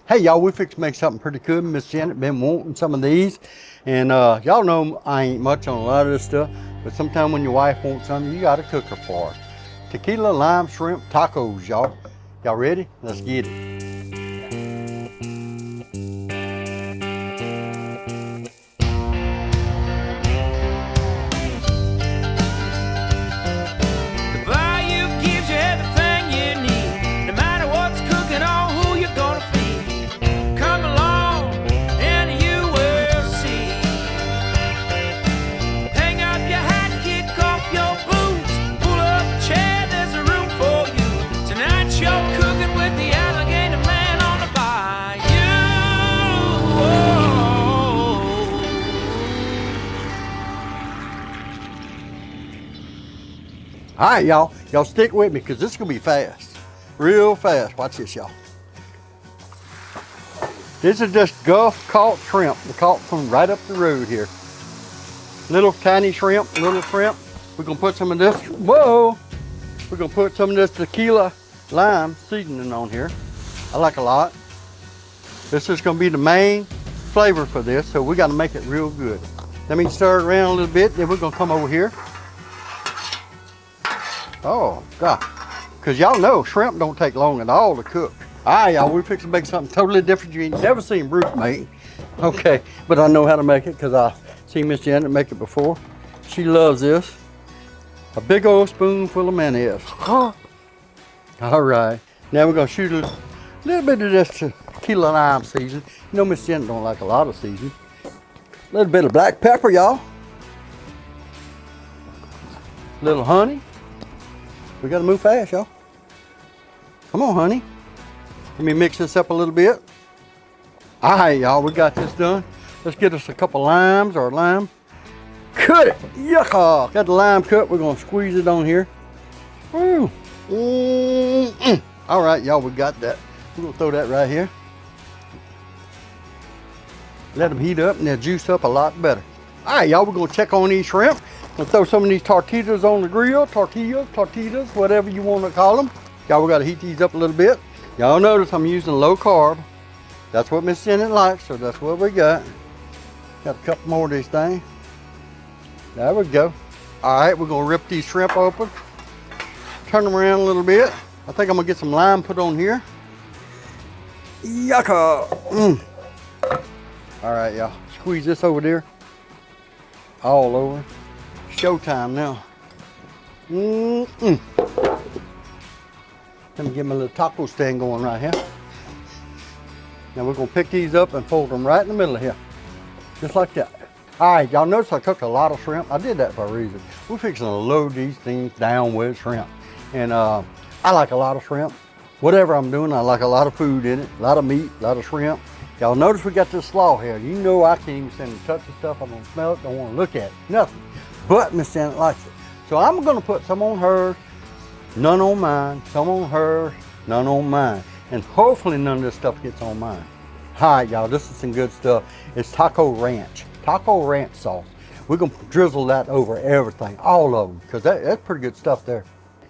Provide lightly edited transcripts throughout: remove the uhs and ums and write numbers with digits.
Hey y'all, we fixed to make something pretty good. Miss Janet been wanting some of these. And y'all know I ain't much on a lot of this stuff, but sometime when your wife wants something, you gotta cook her for her. Tequila, lime, shrimp, tacos, y'all. Y'all ready? Let's get it. All right, y'all stick with me because this is gonna be fast, real fast. Watch this, y'all. This is just Gulf caught shrimp. We caught from right up the road here. Little tiny shrimp, little shrimp. We're gonna put some of this, whoa! We're gonna put some of this tequila lime seasoning on here. I like a lot. This is gonna be the main flavor for this, so we gotta make it real good. Let me stir it around a little bit, then we're gonna come over here. Oh, God. Because y'all know shrimp don't take long at all to cook. All right, y'all, we're fixing to make something totally different you ain't never seen Bruce make. Okay, but I know how to make it because I seen Miss Janet make it before. She loves this. A big old spoonful of mayonnaise. All right, now we're gonna shoot a little bit of this tequila lime season. You know Miss Janet don't like a lot of seasoning. A little bit of black pepper, y'all. A little honey. We gotta move fast, y'all. Come on, honey. Let me mix this up a little bit. All right, y'all, we got this done. Let's get us a couple limes or lime. Cut it, yucca. Got the lime cut, we're gonna squeeze it on here. Woo. All right, y'all, we got that. We're gonna throw that right here. Let them heat up and they'll juice up a lot better. All right, y'all, we're gonna check on these shrimp. We'll throw some of these tortillas on the grill, tortillas, whatever you want to call them. Y'all, we got to heat these up a little bit. Y'all notice I'm using low carb. That's what Miss Janet likes, so that's what we got. Got a couple more of these things. There we go. All right, we're gonna rip these shrimp open. Turn them around a little bit. I think I'm gonna get some lime put on here. Yucca. All right, y'all, squeeze this over there. All over. Showtime now. Let me get my little taco stand going right here. Now we're gonna pick these up and fold them right in the middle of here. Just like that. All right, y'all notice I cooked a lot of shrimp. I did that for a reason. We're fixing to load these things down with shrimp. And I like a lot of shrimp. Whatever I'm doing, I like a lot of food in it. A lot of meat, a lot of shrimp. Y'all notice we got this slaw here. You know I can't even stand to touch the stuff. I don't smell it, don't want to look at it, nothing. But Miss Janet likes it. So I'm gonna put some on hers, none on mine, some on hers, none on mine. And hopefully none of this stuff gets on mine. All right, y'all, this is some good stuff. It's taco ranch sauce. We're gonna drizzle that over everything, all of them, because that's pretty good stuff there.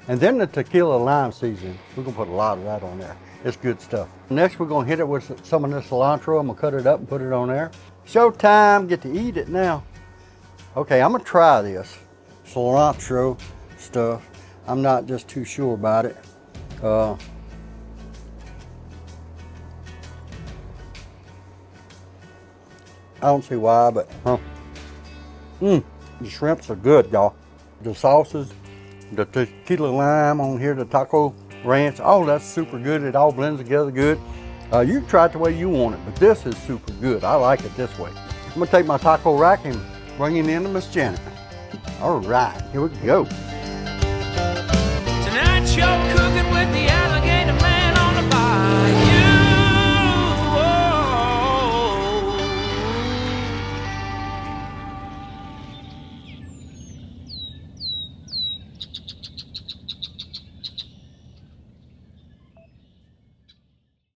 And then the tequila lime seasoning, we're gonna put a lot of that on there. It's good stuff. Next, we're gonna hit it with some of this cilantro. I'm gonna cut it up and put it on there. Showtime, get to eat it now. Okay, I'm gonna try this cilantro stuff. I'm not just too sure about it. I don't see why, but the shrimps are good, y'all. The sauces, the tequila lime on here, the taco ranch, all that's super good. It all blends together good. You can try it the way you want it, but this is super good. I like it this way. I'm gonna take my taco rack and bring it in to Miss Janet. All right, here we go. Tonight you're cooking with the